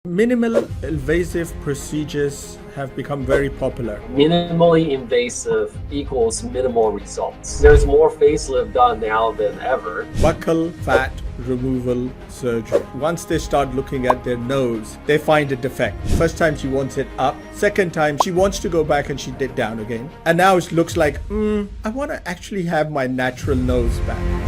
Minimal invasive procedures have become very popular. Minimally invasive equals minimal results. There's more facelift done now than ever. Buccal Fat Removal surgery. Once they start looking at their nose, they find a defect. First time she wants it up. Second time she wants to go back and she did down again. And now it looks like, I want to actually have my natural nose back.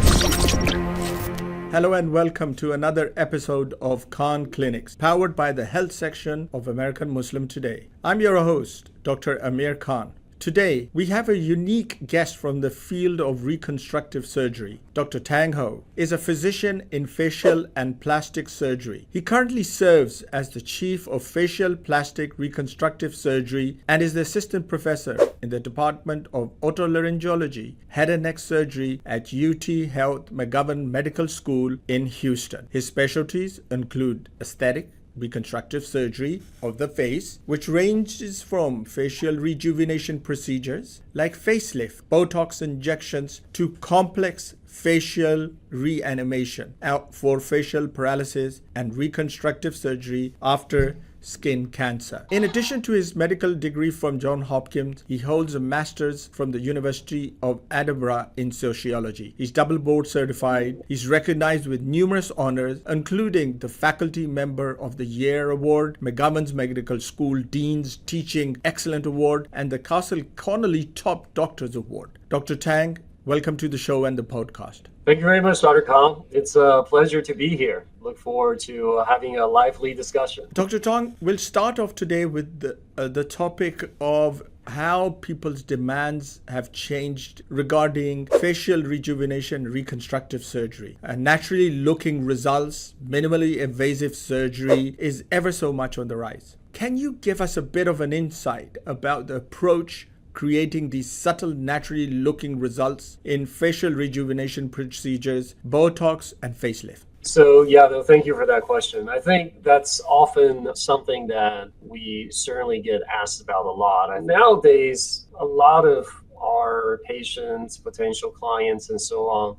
Hello and welcome to another episode of KhanKlinics, powered by the health section of American Muslim Today. I'm your host, Dr. Amir Khan. Today, we have a unique guest from the field of reconstructive surgery. Dr. Tang Ho is a physician in facial and plastic surgery. He currently serves as the chief of facial plastic reconstructive surgery and is the assistant professor in the Department of Otolaryngology, Head and Neck Surgery at UTHealth McGovern Medical School in Houston. His specialties include aesthetic, reconstructive surgery of the face, which ranges from facial rejuvenation procedures like facelift, Botox injections, to complex facial reanimation for facial paralysis and reconstructive surgery after skin cancer. In addition to his medical degree from Johns Hopkins, he holds a master's from the University of Edinburgh in sociology. He's double board certified. He's recognized with numerous honors, including the Faculty Member of the Year Award, McGovern's Medical School Dean's Teaching Excellent Award, and the Castle Connolly Top Doctors Award. Dr. Tang, welcome to the show and the podcast. Thank you very much, Dr. Khan. It's a pleasure to be here. Look forward to having a lively discussion. Dr. Tang, we'll start off today with the topic of how people's demands have changed regarding facial rejuvenation, reconstructive surgery. Naturally looking results, minimally invasive surgery is ever so much on the rise. Can you give us a bit of an insight about the approach creating these subtle, naturally looking results in facial rejuvenation procedures, Botox, and facelift? So thank you for that question. I think that's often something that we certainly get asked about a lot. And nowadays, a lot of our patients, potential clients, and so on,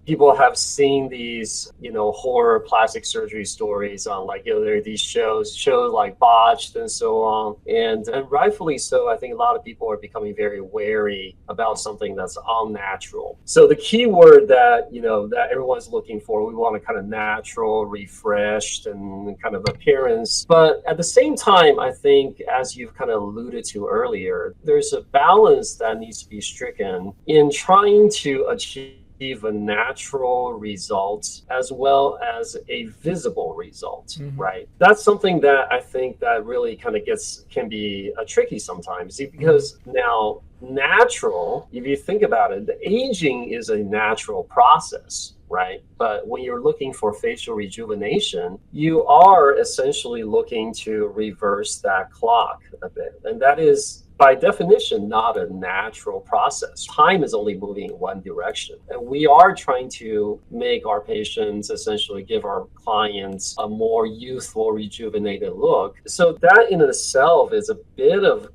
people have seen these, horror plastic surgery stories on there are these shows like Botched and so on. And rightfully so, I think a lot of people are becoming very wary about something that's unnatural. So the key word that, that everyone's looking for, we want a kind of natural, refreshed, and kind of appearance. But at the same time, I think, as you've kind of alluded to earlier, there's a balance that needs to be stricken in trying to achieve a natural result as well as a visible result, right? That's something that I think that really kind of can be tricky sometimes, because now natural, if you think about it, the aging is a natural process, right? But when you're looking for facial rejuvenation, you are essentially looking to reverse that clock a bit. And that is, by definition, not a natural process. Time is only moving in one direction. And we are trying to make our patients, essentially give our clients a more youthful, rejuvenated look. So that in itself is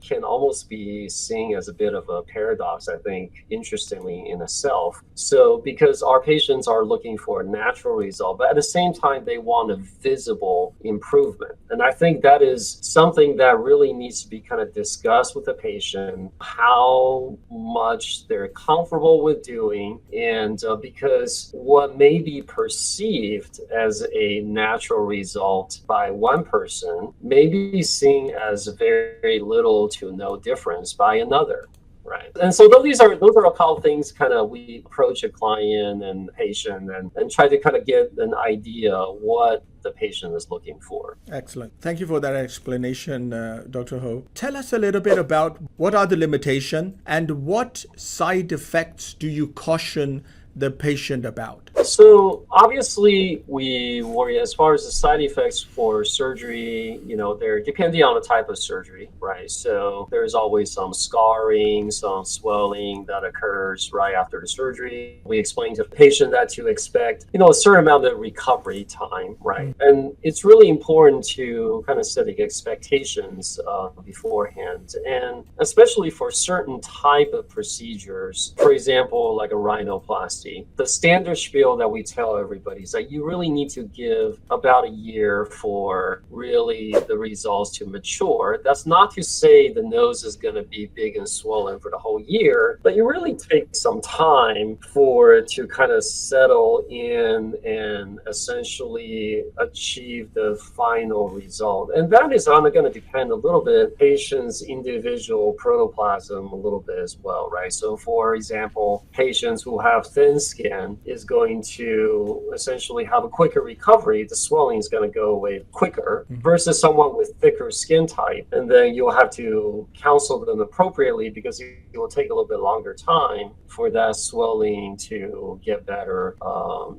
can almost be seen as a bit of a paradox, I think, interestingly in itself. So because our patients are looking for a natural result, but at the same time, they want a visible improvement. And I think that is something that really needs to be kind of discussed with the patient, how much they're comfortable with doing, and because what may be perceived as a natural result by one person may be seen as very little to no difference by another. Right. And so those are a couple of things kind of we approach a client and patient and try to kind of get an idea what the patient is looking for. Excellent. Thank you for that explanation, Dr. Ho. Tell us a little bit about what are the limitations and what side effects do you caution the patient about? So obviously we worry as far as the side effects for surgery, they're depending on the type of surgery, right? So there's always some scarring, some swelling that occurs right after the surgery. We explain to the patient that to expect, a certain amount of recovery time, right? And it's really important to kind of set the expectations beforehand. And especially for certain type of procedures, for example, like a rhinoplasty, Rhinoplasty, the standard spiel that we tell everybody is that you really need to give about a year for really the results to mature. That's not to say the nose is going to be big and swollen for the whole year, but you really take some time for it to kind of settle in and essentially achieve the final result. And that is going to depend a little bit patient's individual protoplasm a little bit as well, right? So for example, patients who have thin skin is going to essentially have a quicker recovery. The swelling is going to go away quicker versus someone with thicker skin type. And then you'll have to counsel them appropriately because it will take a little bit longer time for that swelling to get better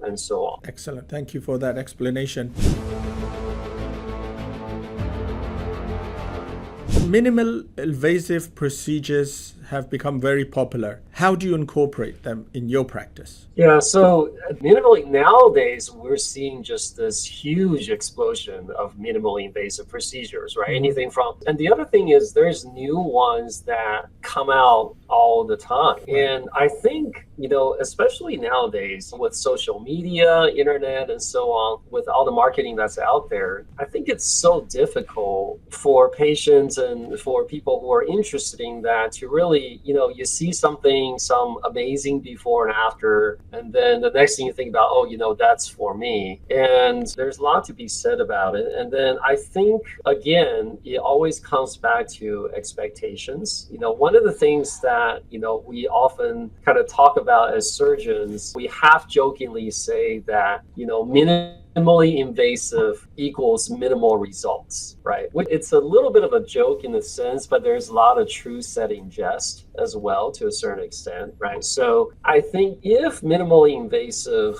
and so on. Excellent. Thank you for that explanation. Minimal invasive procedures have become very popular. How do you incorporate them in your practice? Yeah, so minimally nowadays, we're seeing just this huge explosion of minimally invasive procedures, right? Anything from, and the other thing is there's new ones that come out all the time. And I think, especially nowadays with social media, internet, and so on, with all the marketing that's out there, I think it's so difficult for patients and for people who are interested in that to really, you see something, some amazing before and after, and then the next thing you think about, that's for me. And there's a lot to be said about it. And then I think, again, it always comes back to expectations. One of the things that, we often kind of talk about as surgeons, we half jokingly say that, minimally invasive equals minimal results, right? It's a little bit of a joke in a sense, but there's a lot of truth set in jest as well to a certain extent, right? So I think if minimally invasive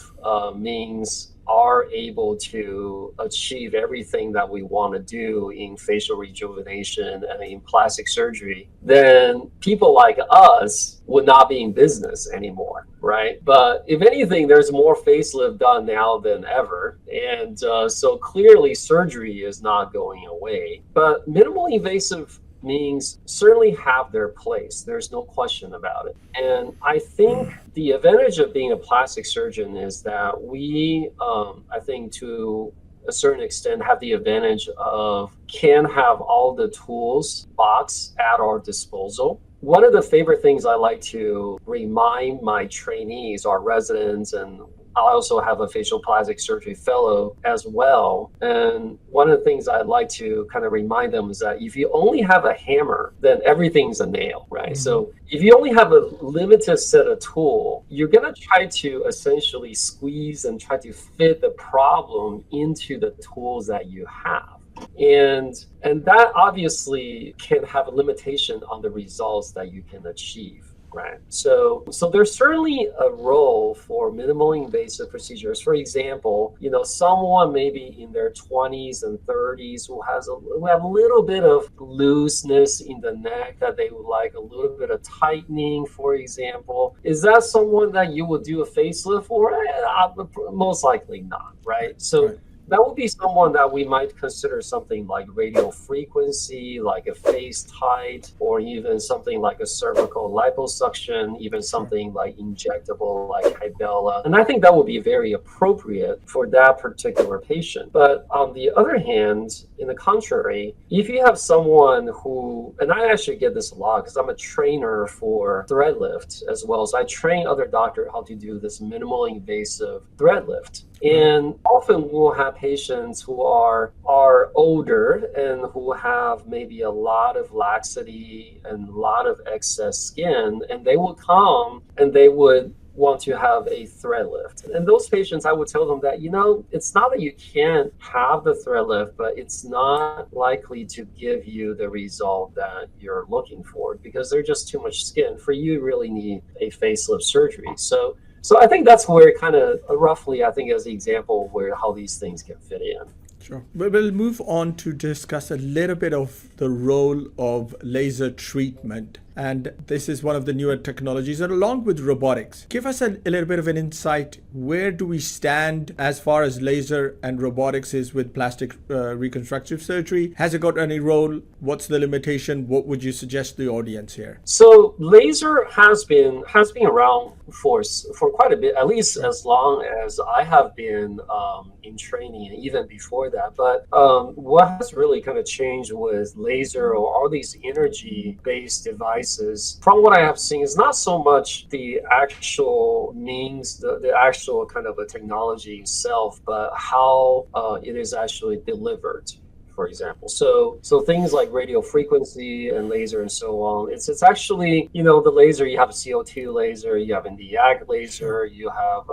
means are able to achieve everything that we want to do in facial rejuvenation and in plastic surgery, then people like us would not be in business anymore, right? But if anything, there's more facelift done now than ever. And so clearly surgery is not going away. But minimally invasive means certainly have their place. There's no question about it. And I think the advantage of being a plastic surgeon is that we, I think to a certain extent, have the advantage of can have all the tools box at our disposal. One of the favorite things I like to remind my trainees, our residents, and I also have a facial plastic surgery fellow as well. And one of the things I'd like to kind of remind them is that if you only have a hammer, then everything's a nail, right? So if you only have a limited set of tools, you're going to try to essentially squeeze and try to fit the problem into the tools that you have. And that obviously can have a limitation on the results that you can achieve. Right. So there's certainly a role for minimally invasive procedures. For example, someone maybe in their 20s and 30s who have a little bit of looseness in the neck that they would like a little bit of tightening, for example. Is that someone that you would do a facelift for? Most likely not, right? So that would be someone that we might consider something like radial frequency, like a face tight, or even something like a cervical liposuction, even something like injectable like Hybella. And I think that would be very appropriate for that particular patient. But on the other hand, in the contrary, if you have someone who, and I actually get this a lot because I'm a trainer for thread lift as well. So I train other doctors how to do this minimal invasive thread lift. And often we'll have patients who are older and who have maybe a lot of laxity and a lot of excess skin, and they will come and they would want to have a thread lift. And those patients, I would tell them that, it's not that you can't have the thread lift, but it's not likely to give you the result that you're looking for because they're just too much skin. For you really need a facelift surgery. So I think that's where kind of roughly, I think as the example where how these things can fit in. Sure. We'll move on to discuss a little bit of the role of laser treatment. and this is one of the newer technologies, and along with robotics. Give us a little bit of an insight. Where do we stand as far as laser and robotics is with plastic reconstructive surgery? Has it got any role? What's the limitation? What would you suggest the audience here? So laser has been around for quite a bit, at least as long as I have been in training, and even before that. But what has really kind of changed with laser or all these energy-based devices, from what I have seen, is not so much the actual means, the actual kind of a technology itself, but how it is actually delivered. For example, so things like radio frequency and laser and so on, it's actually, the laser, you have a CO2 laser, you have a Nd:YAG laser, you have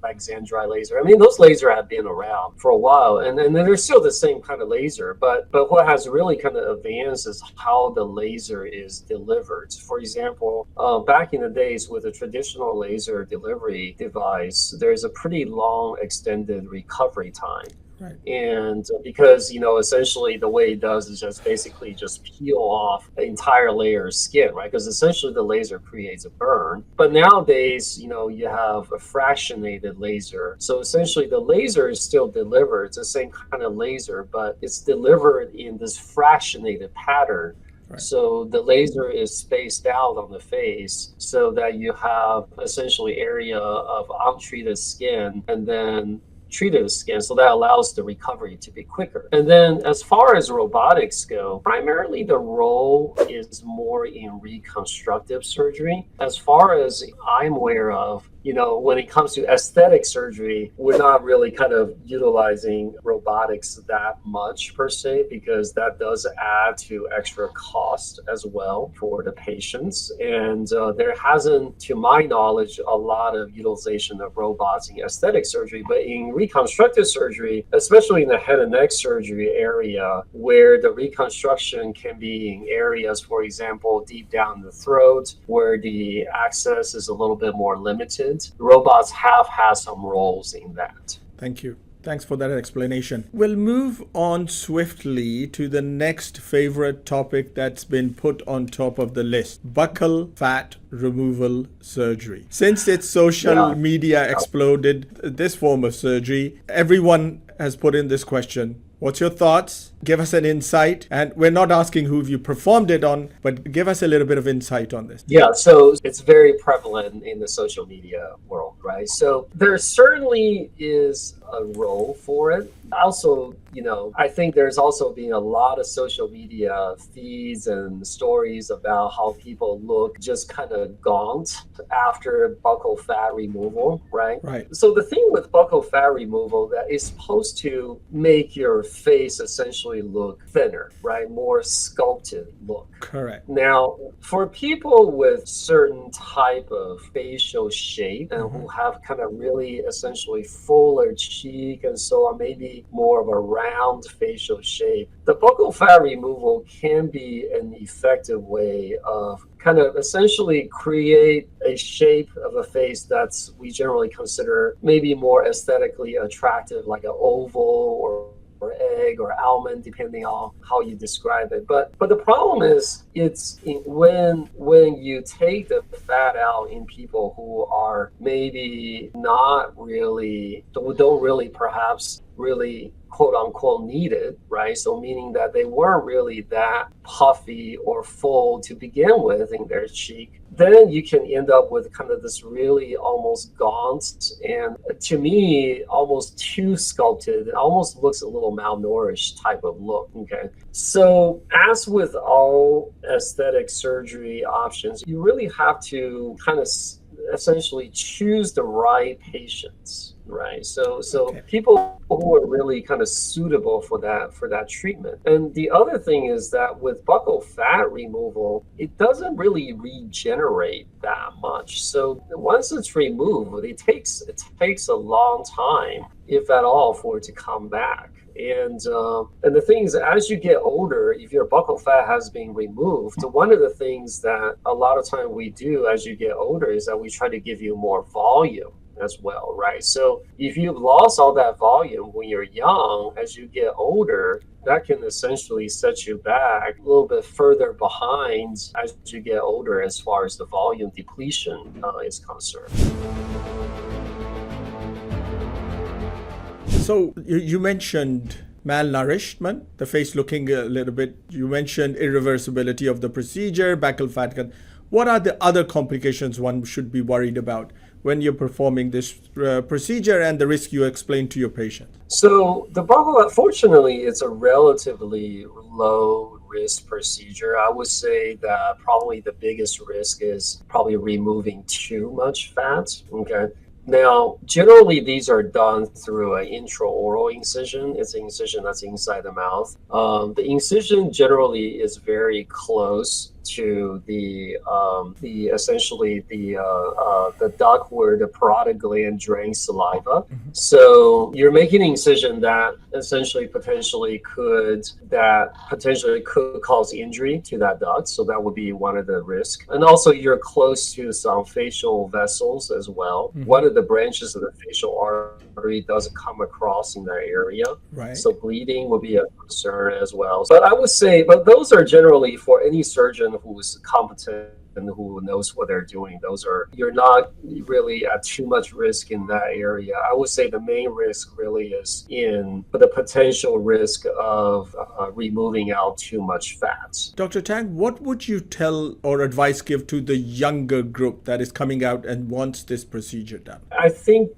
Alexandrite laser. I mean, those lasers have been around for a while, and they're still the same kind of laser, but what has really kind of advanced is how the laser is delivered. For example, back in the days with a traditional laser delivery device, there's a pretty long extended recovery time. Right. And because, essentially the way it does is just basically just peel off an entire layer of skin, right? Because essentially the laser creates a burn. But nowadays, you have a fractionated laser. So essentially the laser is still delivered. It's the same kind of laser, but it's delivered in this fractionated pattern. Right. So the laser is spaced out on the face so that you have essentially area of untreated skin and then treated skin, so that allows the recovery to be quicker. And then as far as robotics go, primarily the role is more in reconstructive surgery. As far as I'm aware of, when it comes to aesthetic surgery, we're not really kind of utilizing robotics that much per se, because that does add to extra cost as well for the patients. And there hasn't, to my knowledge, a lot of utilization of robots in aesthetic surgery. But in reconstructive surgery, especially in the head and neck surgery area, where the reconstruction can be in areas, for example, deep down the throat, where the access is a little bit more limited, robots have had some roles in that. Thank you. Thanks for that explanation. We'll move on swiftly to the next favorite topic that's been put on top of the list: buccal fat removal surgery. Since its social media exploded, this form of surgery, everyone has put in this question: what's your thoughts? Give us an insight. And we're not asking who you performed it on, but give us a little bit of insight on this. Yeah, so it's very prevalent in the social media world, right? So there certainly is a role for it. Also, I think there's also been a lot of social media feeds and stories about how people look just kind of gaunt after buccal fat removal, right? Right. So the thing with buccal fat removal, that is supposed to make your face essentially look thinner, right? More sculpted look. Correct. Now, for people with certain type of facial shape and who have kind of really essentially fuller cheek and so on, maybe more of a round facial shape, the buccal fat removal can be an effective way of kind of essentially create a shape of a face that's we generally consider maybe more aesthetically attractive, like an oval or egg or almond, depending on how you describe it. But the problem is, when you take the fat out in people who are maybe not really, don't really perhaps really quote unquote need it, right? So meaning that they weren't really that puffy or full to begin with in their cheek, then you can end up with kind of this really almost gaunt and, to me, almost too sculpted. It almost looks a little malnourished type of look. Okay. So as with all aesthetic surgery options, you really have to kind of essentially choose the right patients, right? So people who are really kind of suitable for that treatment. And the other thing is that with buccal fat removal, it doesn't really regenerate that much. So once it's removed, it takes a long time, if at all, for it to come back. And the thing is, as you get older, if your buccal fat has been removed, one of the things that a lot of time we do as you get older is that we try to give you more volume. as well, right? So if you've lost all that volume when you're young, as you get older, that can essentially set you back a little bit further behind as you get older as far as the volume depletion is concerned. So you mentioned malnourishment, the face looking a little bit, you mentioned irreversibility of the procedure, buccal fat. What are the other complications one should be worried about when you're performing this procedure and the risk you explain to your patient? So the buccal, fortunately, it's a relatively low risk procedure. I would say that probably the biggest risk is probably removing too much fat. Okay. Now, generally, these are done through an intraoral incision. It's an incision that's inside the mouth. The incision generally is very close to the essentially the duct where the parotid gland drains saliva. Mm-hmm. So you're making an incision that essentially potentially could cause injury to that duct. So that would be one of the risks. And also you're close to some facial vessels as well. Mm-hmm. One of the branches of the facial artery doesn't come across in that area. Right. So bleeding will be a concern as well. But I would say, but those are generally for any surgeon who's competent and who knows what they're doing. You're not really at too much risk in that area. I would say the main risk really is in the potential risk of removing out too much fat. Dr. Tang, what would you tell or advice give to the younger group that is coming out and wants this procedure done? I think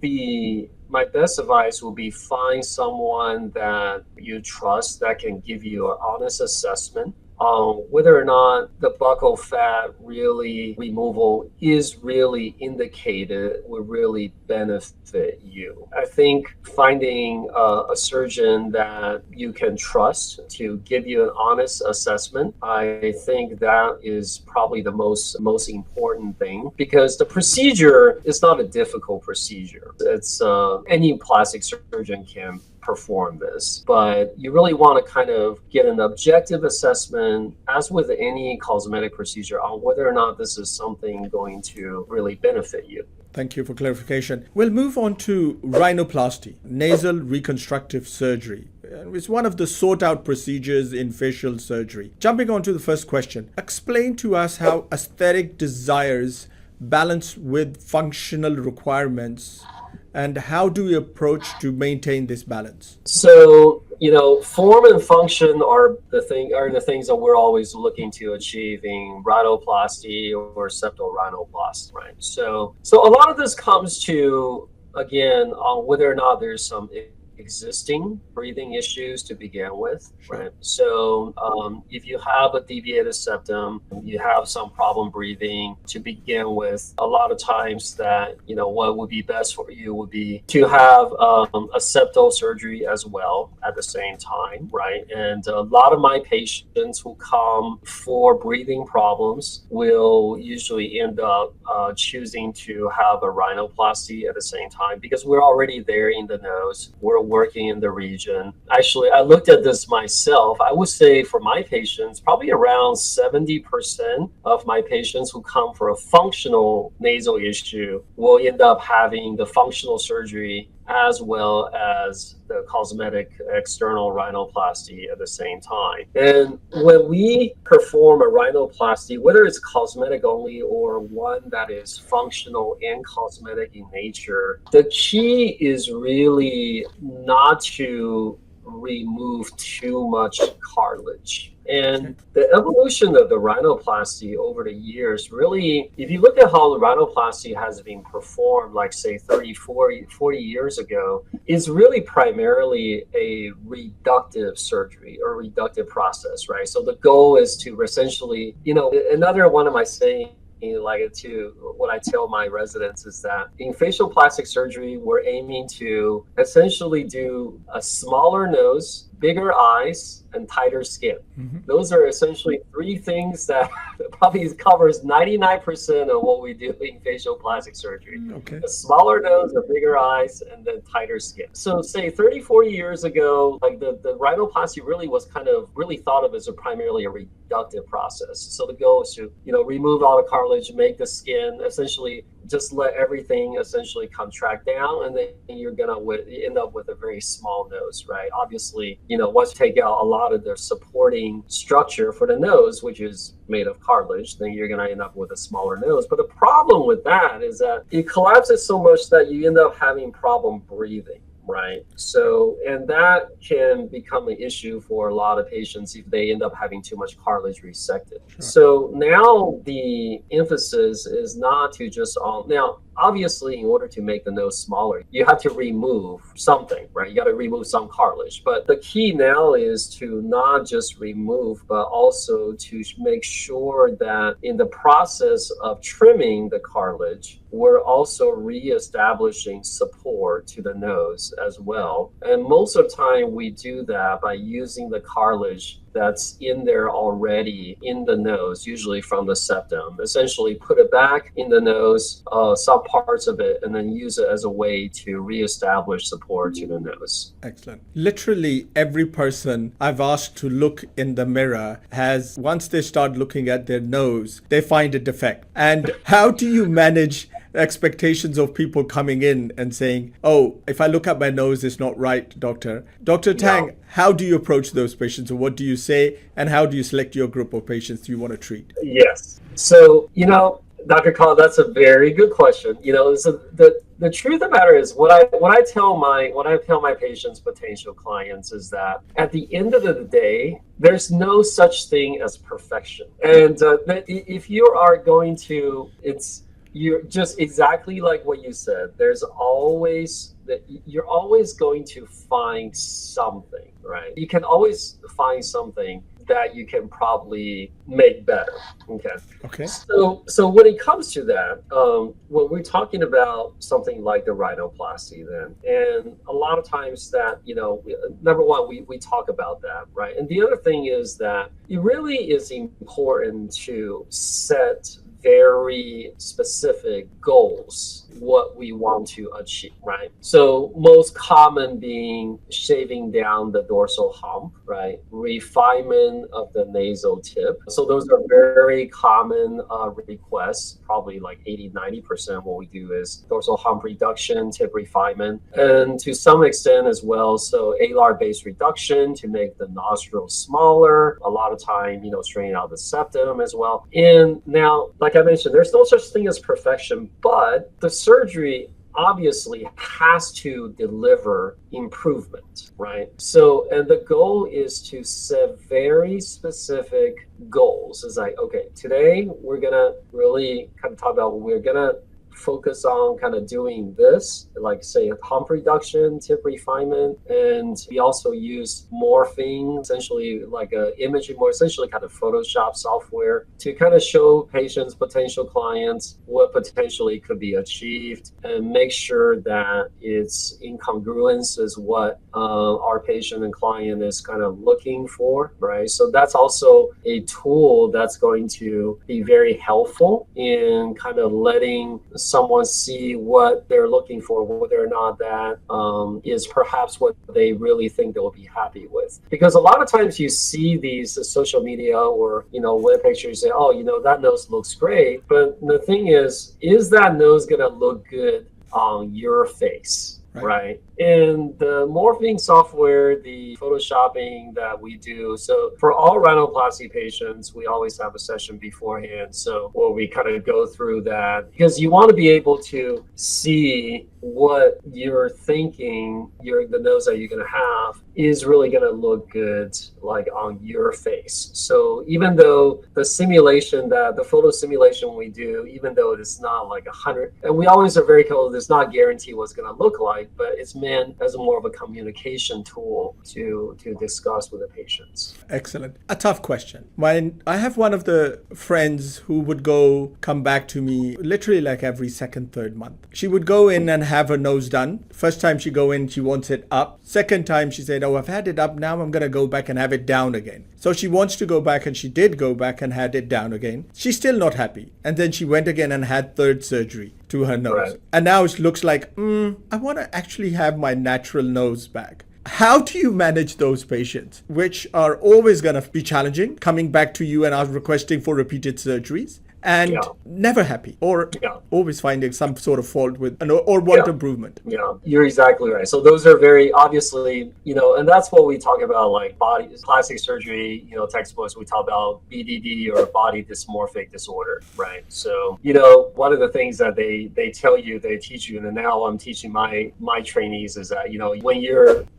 my best advice will be find someone that you trust that can give you an honest assessment on whether or not the buccal fat removal is really indicated will really benefit you. I think finding a surgeon that you can trust to give you an honest assessment, I think that is probably the most important thing, because the procedure is not a difficult procedure. It's any plastic surgeon can perform this, but you really want to kind of get an objective assessment, as with any cosmetic procedure, on whether or not this is something going to really benefit you. Thank you for clarification. We'll move on to rhinoplasty, nasal reconstructive surgery. It's one of the sought out procedures in facial surgery. Jumping on to the first question, explain to us how aesthetic desires balance with functional requirements, and how do we approach to maintain this balance? So, form and function are the things that we're always looking to achieve in rhinoplasty or septal rhinoplasty, right? So a lot of this comes to, again, on whether or not there's some existing breathing issues to begin with, right? So if you have a deviated septum, you have some problem breathing to begin with, a lot of times that, what would be best for you would be to have a septal surgery as well at the same time, right? And a lot of my patients who come for breathing problems will usually end up choosing to have a rhinoplasty at the same time, because we're already there in the nose. We're working in the region. Actually, I looked at this myself. I would say for my patients, probably around 70% of my patients who come for a functional nasal issue will end up having the functional surgery as well as the cosmetic external rhinoplasty at the same time. And when we perform a rhinoplasty, whether it's cosmetic only or one that is functional and cosmetic in nature, the key is really not to remove too much cartilage. And the evolution of the rhinoplasty over the years, really, if you look at how the rhinoplasty has been performed, like say 30, 40 years ago, is really primarily a reductive surgery or reductive process, right? So the goal is to essentially, another one of my sayings, what I tell my residents is that in facial plastic surgery, we're aiming to essentially do a smaller nose, bigger eyes, and tighter skin. Mm-hmm. Those are essentially three things that probably covers 99% of what we do in facial plastic surgery. Okay. A smaller nose, a bigger eyes, and then tighter skin. So say 30, 40 years ago, like the rhinoplasty really was really thought of as primarily a reductive process. So the goal is to, remove all the cartilage, make the skin essentially just let everything essentially contract down, and then you're gonna end up with a very small nose, right? Obviously, once you take out a lot of the supporting structure for the nose, which is made of cartilage, then you're gonna end up with a smaller nose. But the problem with that is that it collapses so much that you end up having problem breathing. Right. So, and that can become an issue for a lot of patients if they end up having too much cartilage resected. Sure. So now the emphasis is not to just now, obviously, in order to make the nose smaller, you have to remove something, right? You got to remove some cartilage. But the key now is to not just remove, but also to make sure that in the process of trimming the cartilage, we're also reestablishing support to the nose as well. And most of the time we do that by using the cartilage that's in there already in the nose, usually from the septum. Essentially put it back in the nose, some parts of it, and then use it as a way to reestablish support to the nose. Excellent. Literally every person I've asked to look in the mirror has, once they start looking at their nose, they find a defect. And how do you manage expectations of people coming in and saying, oh, if I look at my nose, it's not right, doctor. Dr. Tang, how do you approach those patients, or what do you say, and how do you select your group of patients you want to treat? Yes. So, Dr. Khan, that's a very good question. So the truth of the matter is what I tell my patients, potential clients, is that at the end of the day, there's no such thing as perfection. And if you are going to, you're just exactly like what you said. You're always going to find something, right? You can always find something that you can probably make better. Okay. So when it comes to that, when we're talking about something like the rhinoplasty, then, and a lot of times that, number one, we talk about that, right? And the other thing is that it really is important to set very specific goals, what we want to achieve, right? So most common being shaving down the dorsal hump, right? Refinement of the nasal tip. So those are very common requests. Probably like 80-90% what we do is dorsal hump reduction, tip refinement, and to some extent as well, so alar base reduction to make the nostrils smaller. A lot of time, straightening out the septum as well. And now, like I mentioned, there's no such thing as perfection, but the surgery obviously has to deliver improvement, right? So, and the goal is to set very specific goals. It's like, okay, today we're gonna really kind of talk about, we're gonna focus on kind of doing this, like say a hump reduction, tip refinement, and we also use morphing, essentially like a imaging, more essentially kind of Photoshop software to kind of show patients, potential clients, what potentially could be achieved, and make sure that it's in congruence is what our patient and client is kind of looking for, right? So that's also a tool that's going to be very helpful in kind of letting someone see what they're looking for, whether or not that is perhaps what they really think they'll be happy with. Because a lot of times you see these social media or, web pictures, say, oh, that nose looks great. But the thing is that nose going to look good on your face? Right. And the morphing software, the photoshopping that we do. So for all rhinoplasty patients, we always have a session beforehand. So where we kind of go through that, because you want to be able to see what you're thinking, the nose that you're going to have is really going to look good, like on your face. So even though the photo simulation we do, even though it's not like 100, and we always are very careful, it's not guaranteed what it's going to look like, but it's meant as a more of a communication tool to discuss with the patients. Excellent. A tough question. When I have one of the friends who would come back to me literally like every second, third month. She would go in and have her nose done. First time she go in, she wants it up. Second time she said, oh, I've had it up. Now I'm going to go back and have it down again. So she wants to go back, and she did go back and had it down again. She's still not happy. And then she went again and had third surgery to her nose. Right. And now it looks like, I want to actually have my natural nose back. How do you manage those patients, which are always going to be challenging, coming back to you and are requesting for repeated surgeries? and Yeah. never happy, or Yeah. always finding some sort of fault with, or want improvement. Yeah, you're exactly right. So those are very obviously, and that's what we talk about, like body plastic surgery, textbooks, we talk about BDD or body dysmorphic disorder, right? So, one of the things that they tell you, they teach you, and now I'm teaching my trainees is that, when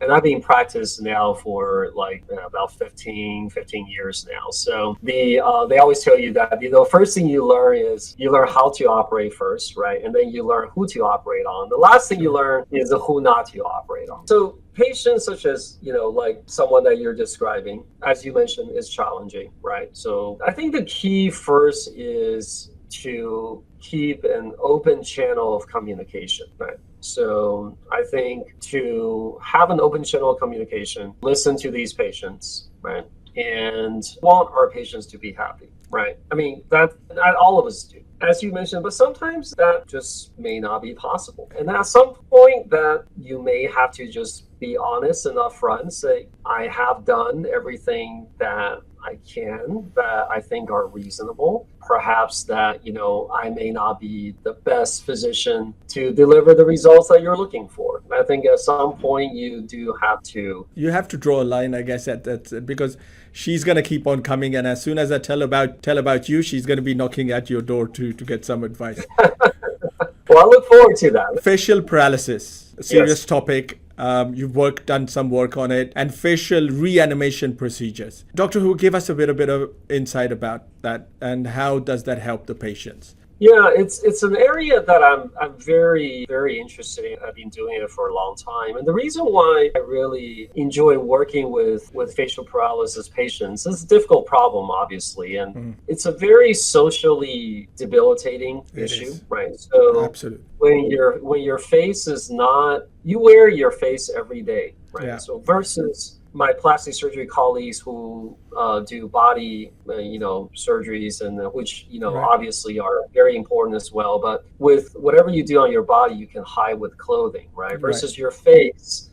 and I've been practiced now for like about 15 years now. So they always tell you that, first thing you learn is you learn how to operate first, right? And then you learn who to operate on. The last thing you learn is who not to operate on. So patients such as, like someone that you're describing, as you mentioned, is challenging, right? So I think the key first is to keep an open channel of communication, right? So I think to have an open channel of communication, listen to these patients, right? And want our patients to be happy, right? I mean, that all of us do, as you mentioned, but sometimes that just may not be possible. And at some point that you may have to just be honest and upfront, say, I have done everything that I can, that I think are reasonable. Perhaps that, I may not be the best physician to deliver the results that you're looking for. I think at some point you do have to. You have to draw a line, I guess, at that, because she's going to keep on coming. And as soon as I tell about you, she's going to be knocking at your door to get some advice. Well, I look forward to that. Facial paralysis, a serious topic. You've done some work on it, and facial reanimation procedures. Dr. Hu, give us a bit of insight about that, and how does that help the patients? Yeah, it's an area that I'm very, very interested in. I've been doing it for a long time. And the reason why I really enjoy working with facial paralysis patients, it's a difficult problem, obviously. And it's a very socially debilitating issue, right? So absolutely. when your face is not, you wear your face every day, right? Yeah. So versus my plastic surgery colleagues who do body, surgeries, and which, obviously are very important as well. But with whatever you do on your body, you can hide with clothing, right? Versus your face,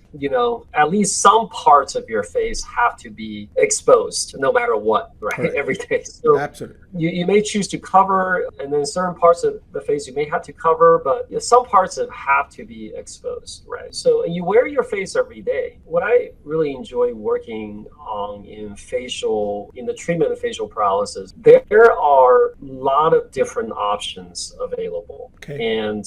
at least some parts of your face have to be exposed no matter what, right? Correct. Every day. So absolutely. You may choose to cover, and then certain parts of the face you may have to cover, but some parts have to be exposed, right? So you wear your face every day. What I really enjoy working on in the treatment of facial paralysis, there are a lot of different options available, and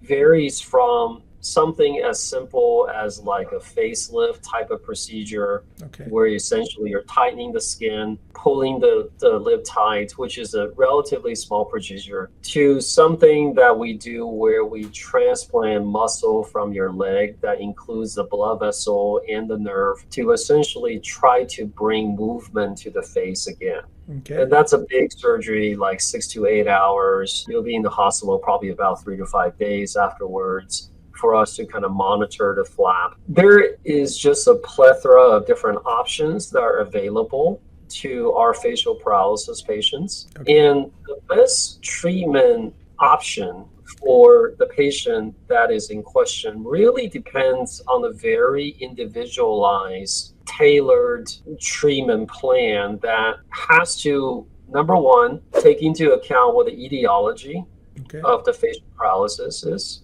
varies from something as simple as like a facelift type of procedure, where essentially you're tightening the skin, pulling the lip tight, which is a relatively small procedure, to something that we do where we transplant muscle from your leg that includes the blood vessel and the nerve to essentially try to bring movement to the face again. And that's a big surgery, like 6 to 8 hours. You'll be in the hospital probably about 3 to 5 days afterwards for us to kind of monitor the flap. There is just a plethora of different options that are available to our facial paralysis patients. And the best treatment option for the patient that is in question really depends on a very individualized, tailored treatment plan that has to, number one, take into account what the etiology of the facial paralysis is.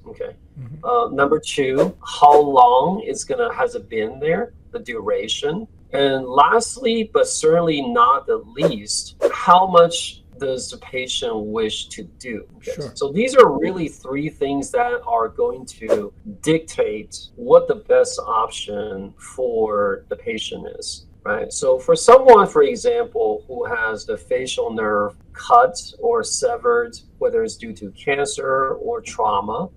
Number two, how long has it been there, the duration. And lastly, but certainly not the least, how much does the patient wish to do? So these are really three things that are going to dictate what the best option for the patient is. Right. So for someone, for example, who has the facial nerve cut or severed, whether it's due to cancer or trauma,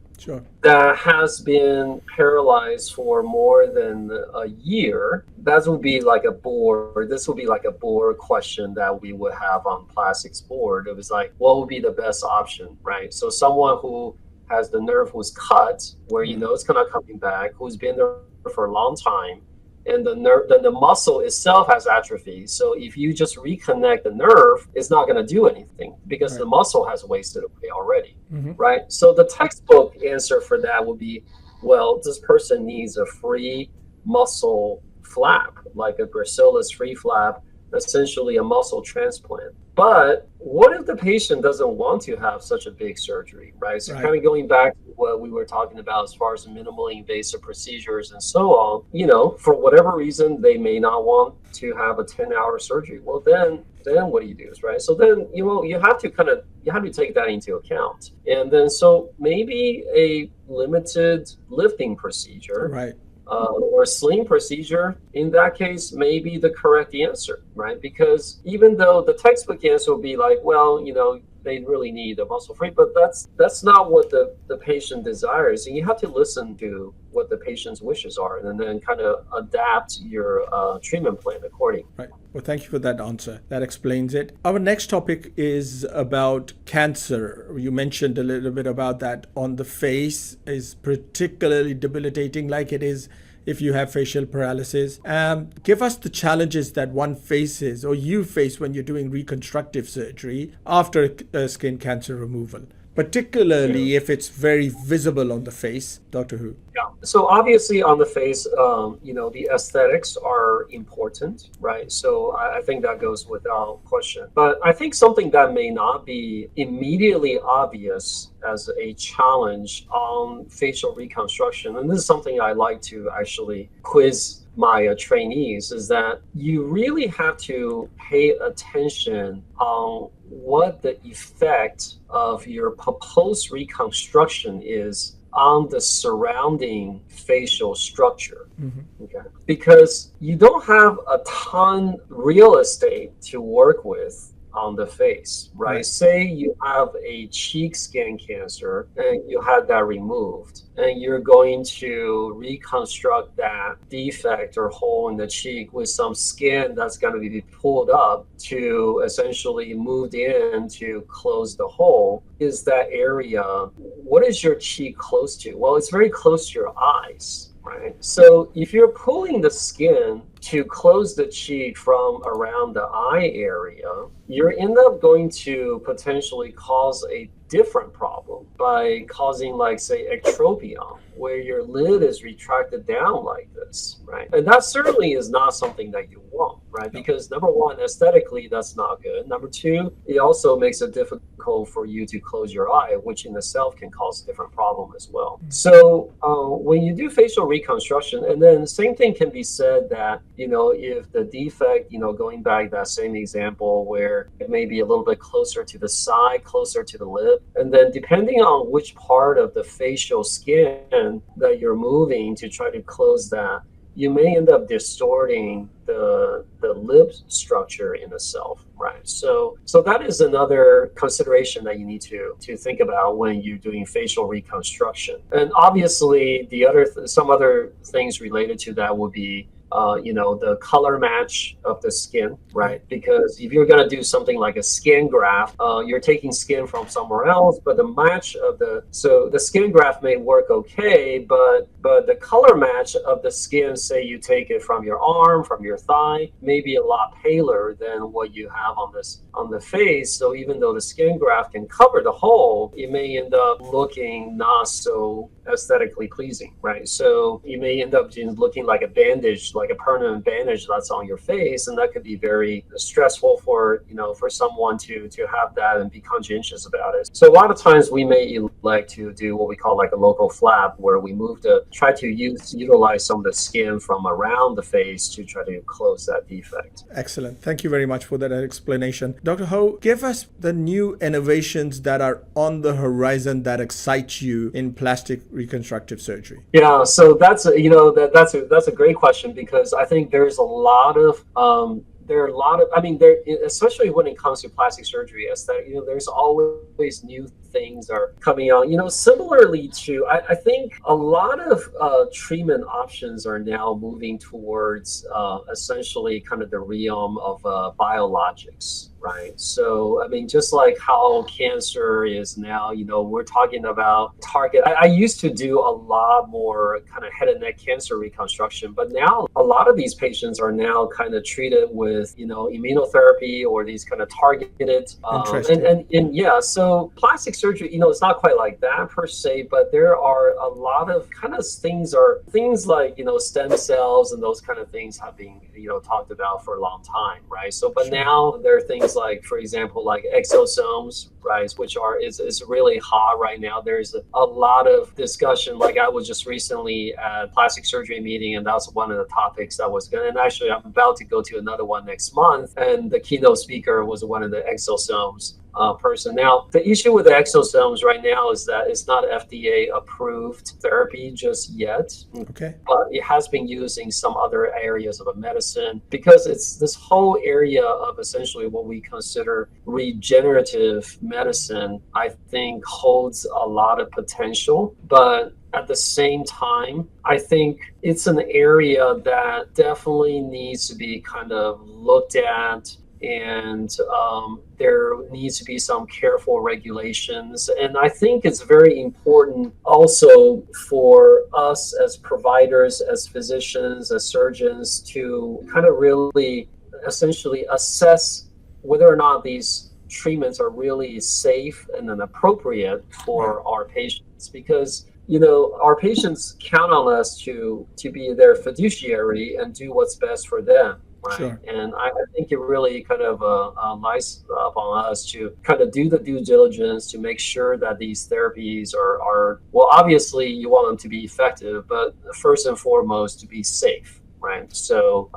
that has been paralyzed for more than a year, this would be like a board question that we would have on plastics board. It was like, what would be the best option, right? So someone who has the nerve who's cut, where it's kind of coming back, who's been there for a long time, and the muscle itself has atrophy. So if you just reconnect the nerve, it's not going to do anything because the muscle has wasted away already, right? So the textbook answer for that would be, well, this person needs a free muscle flap, like a gracilis free flap, essentially a muscle transplant. But what if the patient doesn't want to have such a big surgery, right? So kind of going back to what we were talking about as far as minimally invasive procedures and so on, for whatever reason, they may not want to have a 10-hour surgery. Well, then what do you do, right? So then, you have to take that into account. And then, so maybe a limited lifting procedure, Right. Or sling procedure, in that case, may be the correct answer, right? Because even though the textbook answer will be like, well, they really need a muscle free, but that's not what the patient desires. And you have to listen to what the patient's wishes are and then kind of adapt your treatment plan accordingly. Right. Well, thank you for that answer. That explains it. Our next topic is about cancer. You mentioned a little bit about that on the face is particularly debilitating, like it is if you have facial paralysis. Give us the challenges that one faces or you face when you're doing reconstructive surgery after skin cancer removal, particularly if it's very visible on the face, Dr. Hu. Yeah. So obviously on the face, the aesthetics are important, right? So I think that goes without question. But I think something that may not be immediately obvious as a challenge on facial reconstruction, and this is something I like to actually quiz my trainees, is that you really have to pay attention on what the effect of your proposed reconstruction is on the surrounding facial structure. Okay, because you don't have a ton real estate to work with on the face, right? Say you have a cheek skin cancer and you had that removed and you're going to reconstruct that defect or hole in the cheek with some skin that's going to be pulled up to essentially moved in to close the hole. Is that area, what is your cheek close to? Well, it's very close to your eyes. Right. So if you're pulling the skin to close the cheek from around the eye area, you end up going to potentially cause a different problem by causing, like, say, ectropion, where your lid is retracted down like this, right? And that certainly is not something that you want, right? Because number one, aesthetically, that's not good. Number two, it also makes it difficult for you to close your eye, which in itself can cause a different problem as well. So when you do facial reconstruction, and then same thing can be said that, if the defect, going back that same example where it may be a little bit closer to the side, closer to the lip, and then depending on which part of the facial skin that you're moving to try to close that, you may end up distorting the lip structure in itself, right? So that is another consideration that you need to think about when you're doing facial reconstruction. And obviously, some other things related to that would be the color match of the skin, right? Because if you're going to do something like a skin graft, you're taking skin from somewhere else, but the match of the skin graft may work okay, but the color match of the skin, say you take it from your arm, from your thigh, may be a lot paler than what you have on the face. So even though the skin graft can cover the hole, it may end up looking not so aesthetically pleasing, right? So you may end up looking like a bandage, like a permanent bandage that's on your face, and that could be very stressful for someone to have that and be conscientious about it. So a lot of times we may elect to do what we call like a local flap, where we try to utilize some of the skin from around the face to try to close that defect. Excellent. Thank you very much for that explanation. Dr. Ho, give us the new innovations that are on the horizon that excite you in plastic reconstructive surgery. Yeah, so that's a great question, because I think there's a lot of especially when it comes to plastic surgery aesthetic, there's always new things are coming out. Similarly to, I think a lot of treatment options are now moving towards essentially kind of the realm of biologics. right? So, I mean, just like how cancer is now, we're talking about target. I used to do a lot more kind of head and neck cancer reconstruction, but now a lot of these patients are now kind of treated with, immunotherapy or these kind of targeted. Interesting. And yeah, so plastic surgery, it's not quite like that per se, but there are a lot of kind of things like, stem cells and those kind of things have been, talked about for a long time, right? So, but now there are things like, for example, like exosomes, right, which is really hot right now. There's a lot of discussion. Like I was just recently at a plastic surgery meeting, and that's one of the topics that was going. And actually, I'm about to go to another one next month, and the keynote speaker was one of the exosomes person. Now, the issue with the exosomes right now is that it's not FDA approved therapy just yet. Okay. But it has been used in some other areas of medicine because it's this whole area of essentially what we consider regenerative medicine, I think holds a lot of potential. But at the same time, I think it's an area that definitely needs to be kind of looked at, and there needs to be some careful regulations. And I think it's very important also for us as providers, as physicians, as surgeons to kind of really essentially assess whether or not these treatments are really safe and then appropriate for our patients, because our patients count on us to be their fiduciary and do what's best for them. Right. Sure. And I think it really kind of lies upon us to kind of do the due diligence to make sure that these therapies are well, obviously you want them to be effective, but first and foremost to be safe. Right. So,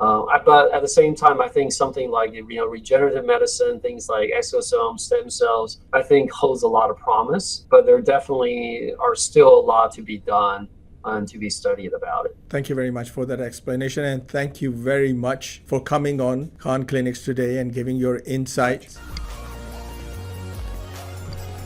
but at the same time, I think something like, regenerative medicine, things like exosomes, stem cells, I think holds a lot of promise, but there definitely are still a lot to be done and to be studied about it. Thank you very much for that explanation, and thank you very much for coming on KhanKlinics today and giving your insights.